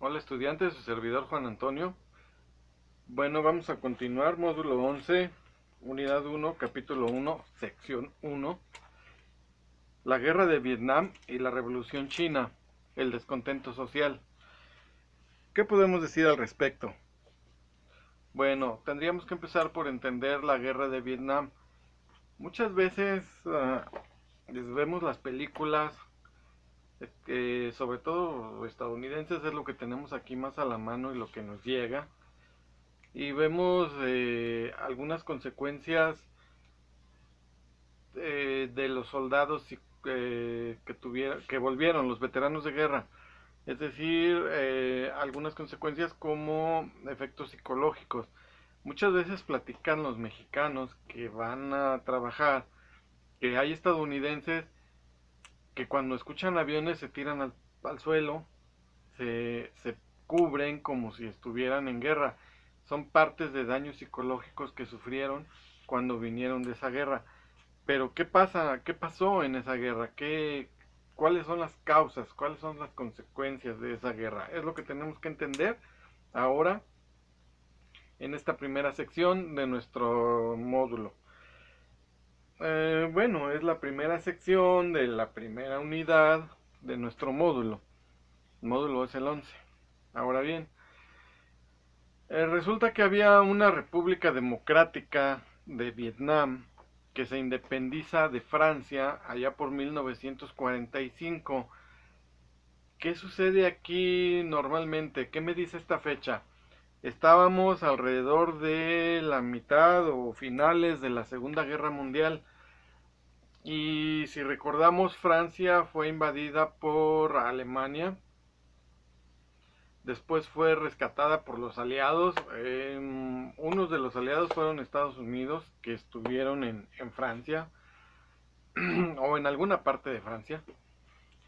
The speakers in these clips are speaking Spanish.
Hola estudiantes, su servidor Juan Antonio. Bueno, vamos a continuar módulo 11, unidad 1, capítulo 1, sección 1, la guerra de Vietnam y la revolución china, el descontento social. ¿Qué podemos decir al respecto? Bueno, tendríamos que empezar por entender la guerra de Vietnam. Muchas veces vemos las películas, sobre todo estadounidenses, es lo que tenemos aquí más a la mano y lo que nos llega. Y vemos algunas consecuencias de los soldados que volvieron, los veteranos de guerra. Es decir, algunas consecuencias como efectos psicológicos. Muchas veces platican los mexicanos que van a trabajar, que hay estadounidenses que cuando escuchan aviones se tiran al suelo, se cubren como si estuvieran en guerra. Son partes de daños psicológicos que sufrieron cuando vinieron de esa guerra. Pero ¿qué pasa? ¿Qué pasó en esa guerra? ¿Cuáles son las causas? ¿Cuáles son las consecuencias de esa guerra? Es lo que tenemos que entender ahora en esta primera sección de nuestro módulo. Bueno, es la primera sección de la primera unidad de nuestro módulo. El módulo es el 11. Ahora bien, resulta que había una república democrática de Vietnam que se independiza de Francia allá por 1945. ¿Qué sucede aquí normalmente? ¿Qué me dice esta fecha? Estábamos alrededor de la mitad o finales de la Segunda Guerra Mundial y si recordamos Francia fue invadida por Alemania. Después fue rescatada por los aliados. Unos de los aliados fueron Estados Unidos, que estuvieron en Francia o en alguna parte de Francia.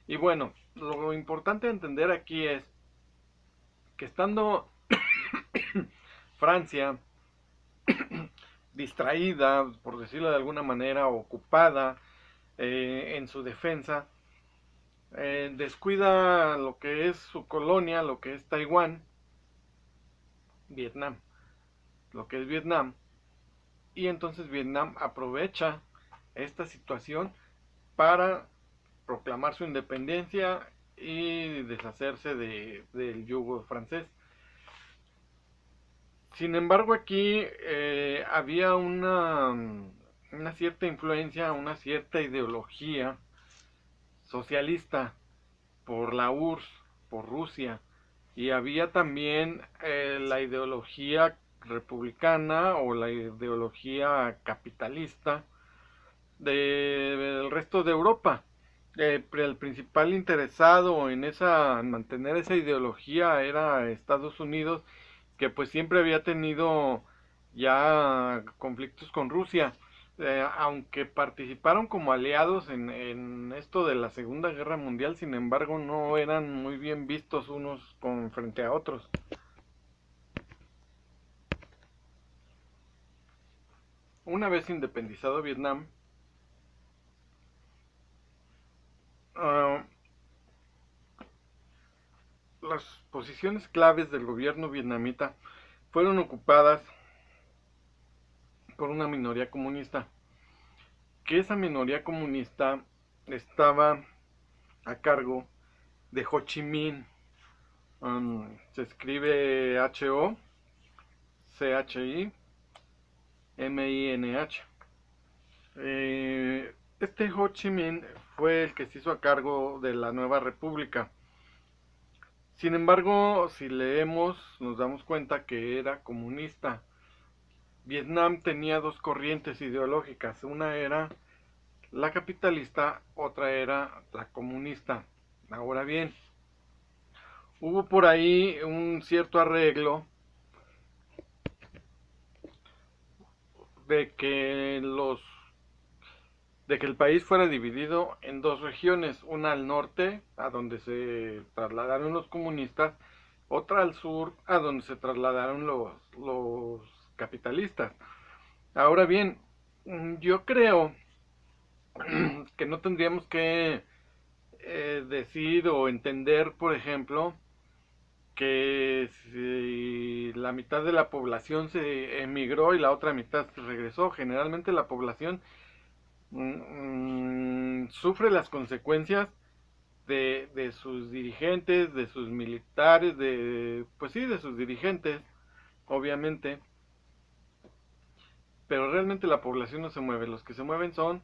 Y bueno, lo importante de entender aquí es que estando Francia distraída, por decirlo de alguna manera, ocupada en su defensa, descuida lo que es su colonia, lo que es Taiwán, Vietnam, lo que es Vietnam, y entonces Vietnam aprovecha esta situación para proclamar su independencia y deshacerse del yugo francés. Sin embargo, aquí había una cierta influencia, una cierta ideología socialista por la URSS, por Rusia, y había también la ideología republicana o la ideología capitalista del resto de Europa. El principal interesado en mantener esa ideología era Estados Unidos, que pues siempre había tenido ya conflictos con Rusia. Aunque participaron como aliados en esto de la Segunda Guerra Mundial, sin embargo no eran muy bien vistos unos frente a otros. Una vez independizado Vietnam, uh, las posiciones claves del gobierno vietnamita fueron ocupadas por una minoría comunista, que esa minoría comunista estaba a cargo de Ho Chi Minh. Se escribe H-O-C-H-I-M-I-N-H. Este Ho Chi Minh fue el que se hizo a cargo de la nueva república. Sin embargo, si leemos, nos damos cuenta que era comunista. Vietnam tenía dos corrientes ideológicas. Una era la capitalista, otra era la comunista. Ahora bien, hubo por ahí un cierto arreglo de que el país fuera dividido en dos regiones, una al norte, a donde se trasladaron los comunistas, otra al sur, a donde se trasladaron los capitalistas. Ahora bien, yo creo que no tendríamos que decir o entender, por ejemplo, que si la mitad de la población se emigró y la otra mitad regresó. Generalmente la población sufre las consecuencias de sus dirigentes, de sus militares, pues sí, de sus dirigentes, obviamente, pero realmente la población no se mueve. Los que se mueven son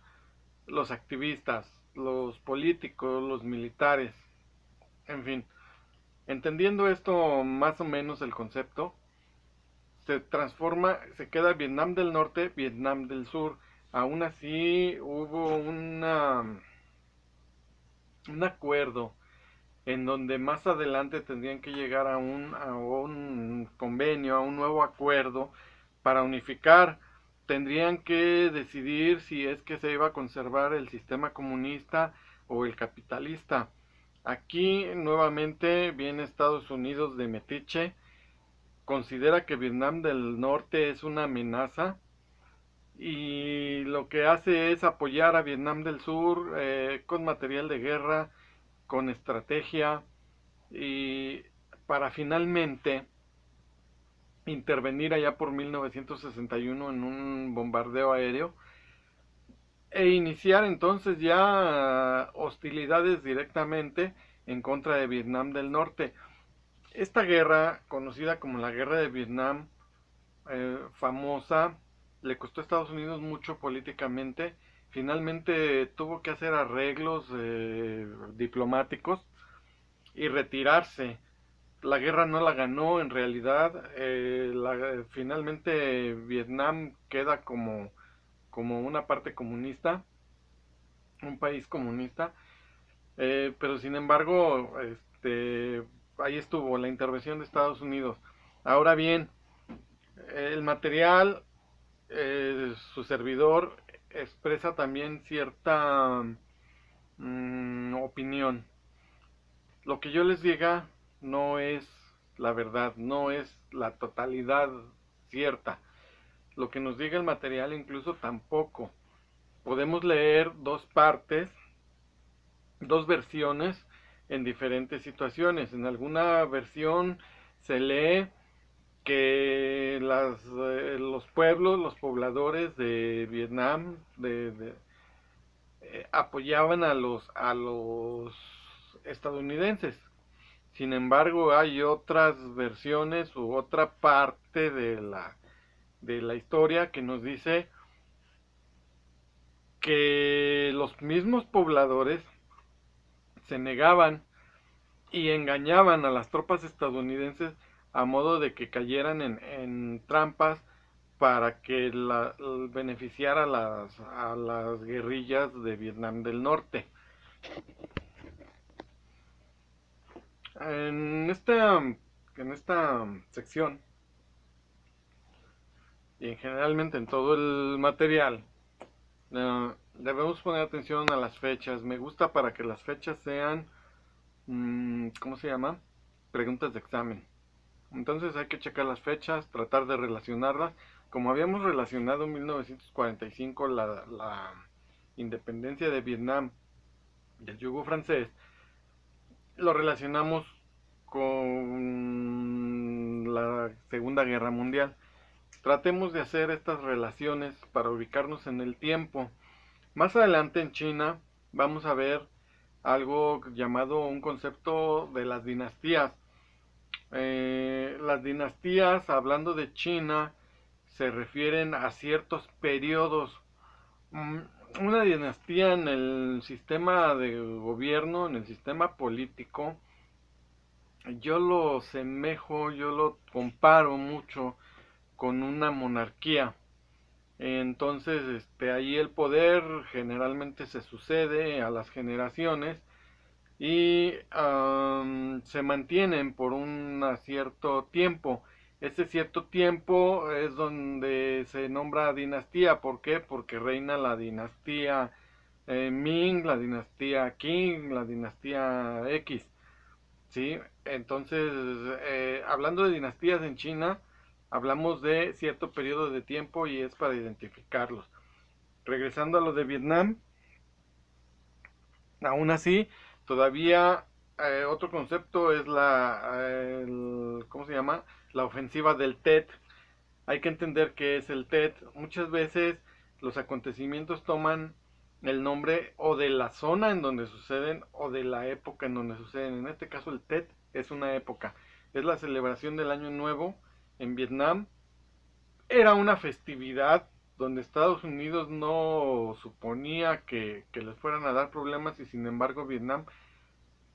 los activistas, los políticos, los militares, en fin. Entendiendo esto más o menos el concepto, se transforma, se queda Vietnam del Norte, Vietnam del Sur. Aún así hubo un acuerdo en donde más adelante tendrían que llegar a un convenio, a un nuevo acuerdo para unificar. Tendrían que decidir si es que se iba a conservar el sistema comunista o el capitalista. Aquí nuevamente viene Estados Unidos de metiche, considera que Vietnam del Norte es una amenaza y lo que hace es apoyar a Vietnam del Sur con material de guerra, con estrategia, y para finalmente intervenir allá por 1961 en un bombardeo aéreo e iniciar entonces ya hostilidades directamente en contra de Vietnam del Norte. Esta guerra, conocida como la Guerra de Vietnam, famosa, le costó a Estados Unidos mucho políticamente. Finalmente tuvo que hacer arreglos diplomáticos y retirarse. La guerra no la ganó en realidad. Finalmente Vietnam queda como una parte comunista, un país comunista. Pero sin embargo, ahí estuvo la intervención de Estados Unidos. Ahora bien, el material, su servidor expresa también cierta opinión. Lo que yo les diga no es la verdad, no es la totalidad cierta. Lo que nos diga el material incluso tampoco. Podemos leer dos partes, dos versiones en diferentes situaciones. En alguna versión se lee que los pueblos, los pobladores de Vietnam apoyaban a los estadounidenses. Sin embargo, hay otras versiones u otra parte de la historia que nos dice que los mismos pobladores se negaban y engañaban a las tropas estadounidenses a modo de que cayeran en trampas para que beneficiara a las guerrillas de Vietnam del Norte. En esta sección y generalmente en todo el material debemos poner atención a las fechas. Me gusta para que las fechas sean, ¿cómo se llama? Preguntas de examen. Entonces hay que checar las fechas, tratar de relacionarlas. Como habíamos relacionado en 1945 la independencia de Vietnam del yugo francés, lo relacionamos con la Segunda Guerra Mundial. Tratemos de hacer estas relaciones para ubicarnos en el tiempo. Más adelante en China vamos a ver algo llamado un concepto de las dinastías. Las dinastías, hablando de China, se refieren a ciertos periodos. Una dinastía en el sistema de gobierno, en el sistema político, yo lo semejo, yo lo comparo mucho con una monarquía. Entonces, ahí el poder generalmente se sucede a las generaciones y se mantienen por un cierto tiempo. Ese cierto tiempo es donde se nombra dinastía. ¿Por qué? Porque reina la dinastía Ming, la dinastía Qing, la dinastía X. ¿Sí? Entonces, hablando de dinastías en China, hablamos de cierto periodo de tiempo y es para identificarlos. Regresando a lo de Vietnam, aún así, todavía otro concepto es ¿cómo se llama? La ofensiva del Tet. Hay que entender qué es el Tet. Muchas veces los acontecimientos toman el nombre o de la zona en donde suceden o de la época en donde suceden. En este caso el Tet es una época. Es la celebración del Año Nuevo en Vietnam. Era una festividad donde Estados Unidos no suponía que les fueran a dar problemas y sin embargo Vietnam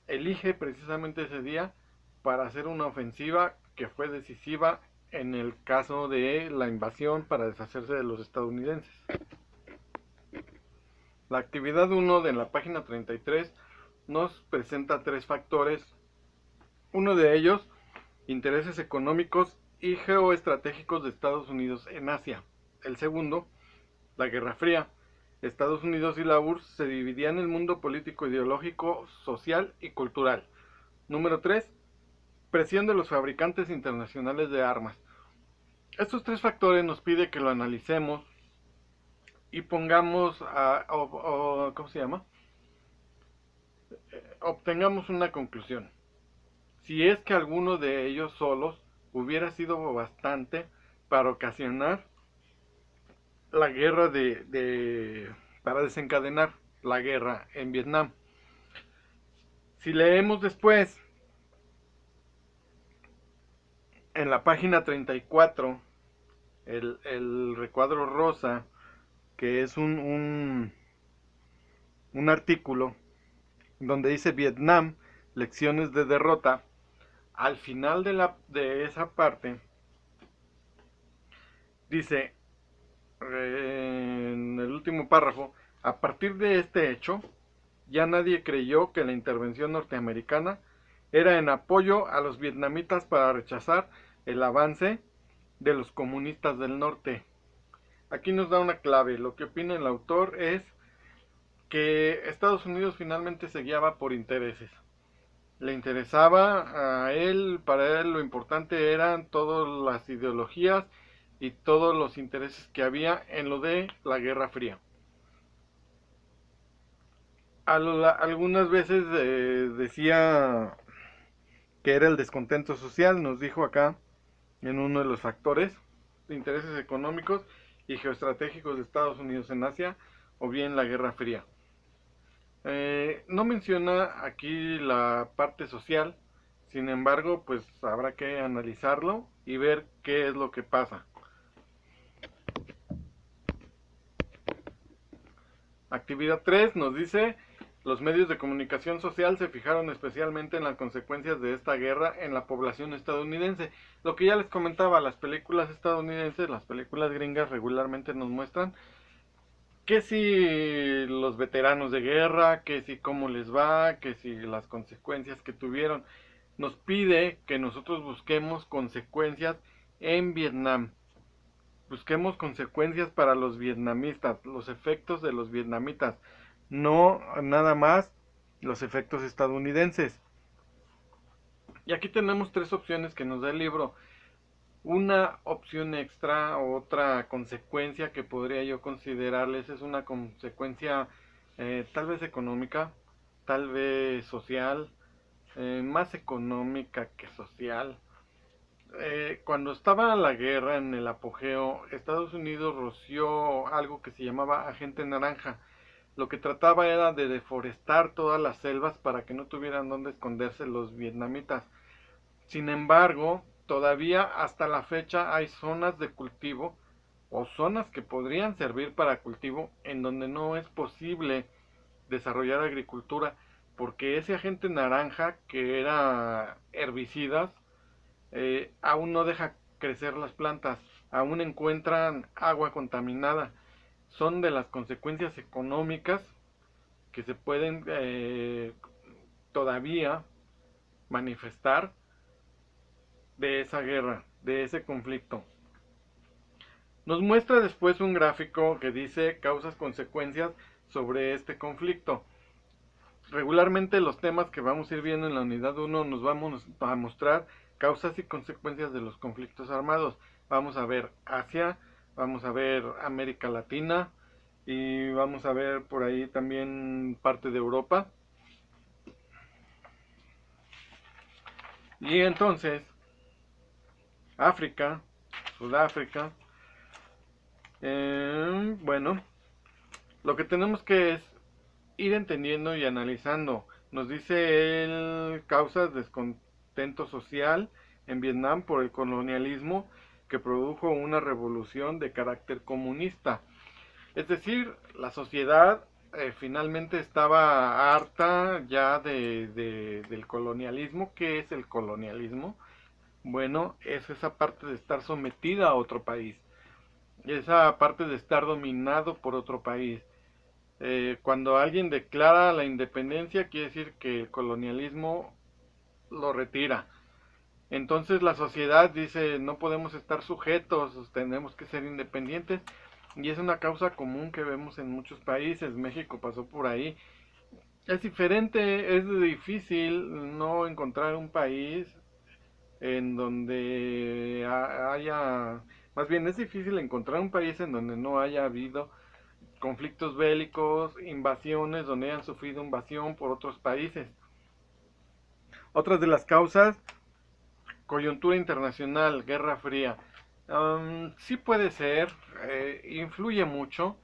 elige precisamente ese día para hacer una ofensiva que fue decisiva en el caso de la invasión para deshacerse de los estadounidenses. La actividad 1 de la página 33 nos presenta tres factores. Uno de ellos, intereses económicos y geoestratégicos de Estados Unidos en Asia. El segundo, la Guerra Fría. Estados Unidos y la URSS se dividían el mundo político, ideológico, social y cultural. Número 3, presión de los fabricantes internacionales de armas. Estos tres factores nos pide que lo analicemos y pongamos ¿cómo se llama? Obtengamos una conclusión. Si es que alguno de ellos solos hubiera sido bastante para ocasionar la guerra para desencadenar la guerra en Vietnam. Si leemos después en la página 34 el recuadro rosa, que es un artículo donde dice Vietnam, lecciones de derrota, al final de esa parte dice, en el último párrafo, a partir de este hecho, ya nadie creyó que la intervención norteamericana era en apoyo a los vietnamitas para rechazar el avance de los comunistas del norte. Aquí nos da una clave. Lo que opina el autor es que Estados Unidos finalmente se guiaba por intereses. Le interesaba a él, para él lo importante eran todas las ideologías y todos los intereses que había en lo de la Guerra Fría. Algunas veces decía que era el descontento social, nos dijo acá en uno de los factores, de intereses económicos y geoestratégicos de Estados Unidos en Asia, o bien la Guerra Fría. No menciona aquí la parte social, sin embargo, pues habrá que analizarlo y ver qué es lo que pasa. Actividad 3 nos dice, los medios de comunicación social se fijaron especialmente en las consecuencias de esta guerra en la población estadounidense. Lo que ya les comentaba, las películas estadounidenses, las películas gringas regularmente nos muestran que si los veteranos de guerra, que si cómo les va, que si las consecuencias que tuvieron. Nos pide que nosotros busquemos consecuencias en Vietnam. Busquemos consecuencias para los vietnamitas, los efectos de los vietnamitas, no nada más los efectos estadounidenses. Y aquí tenemos tres opciones que nos da el libro. Una opción extra, otra consecuencia que podría yo considerarles es una consecuencia tal vez económica, tal vez social, más económica que social. Cuando estaba la guerra en el apogeo, Estados Unidos roció algo que se llamaba Agente Naranja. Lo que trataba era de deforestar todas las selvas para que no tuvieran dónde esconderse los vietnamitas. Sin embargo, todavía hasta la fecha hay zonas de cultivo o zonas que podrían servir para cultivo en donde no es posible desarrollar agricultura porque ese agente naranja que era herbicidas aún no deja crecer las plantas, aún encuentran agua contaminada. Son de las consecuencias económicas que se pueden todavía manifestar de esa guerra, de ese conflicto. Nos muestra después un gráfico que dice causas, consecuencias sobre este conflicto. Regularmente los temas que vamos a ir viendo en la unidad 1 nos vamos a mostrar causas y consecuencias de los conflictos armados. Vamos a ver Asia, vamos a ver América Latina y vamos a ver por ahí también parte de Europa. Y entonces, África, Sudáfrica, bueno, lo que tenemos que es ir entendiendo y analizando. Nos dice él causas de descontento social en Vietnam por el colonialismo que produjo una revolución de carácter comunista. Es decir, la sociedad finalmente estaba harta ya del colonialismo. ¿Qué es el colonialismo? Bueno, es esa parte de estar sometida a otro país, esa parte de estar dominado por otro país. Cuando alguien declara la independencia, quiere decir que el colonialismo lo retira. Entonces la sociedad dice, no podemos estar sujetos, tenemos que ser independientes. Y es una causa común que vemos en muchos países. México pasó por ahí. Es diferente, es difícil no encontrar un país en donde haya, más bien es difícil encontrar un país en donde no haya habido conflictos bélicos, invasiones, donde hayan sufrido invasión por otros países. Otras de las causas, coyuntura internacional, guerra fría. Sí puede ser, influye mucho.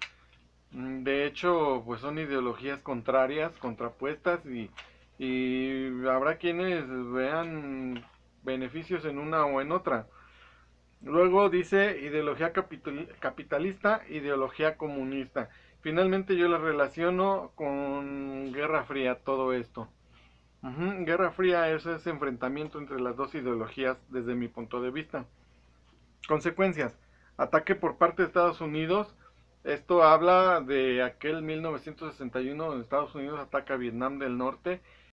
De hecho, pues son ideologías contrarias, contrapuestas y habrá quienes vean beneficios en una o en otra. Luego dice ideología capitalista, ideología comunista. Finalmente yo la relaciono con Guerra Fría, todo esto. Guerra Fría es ese enfrentamiento entre las dos ideologías desde mi punto de vista. Consecuencias. Ataque por parte de Estados Unidos. Esto habla de aquel 1961 donde Estados Unidos ataca a Vietnam del Norte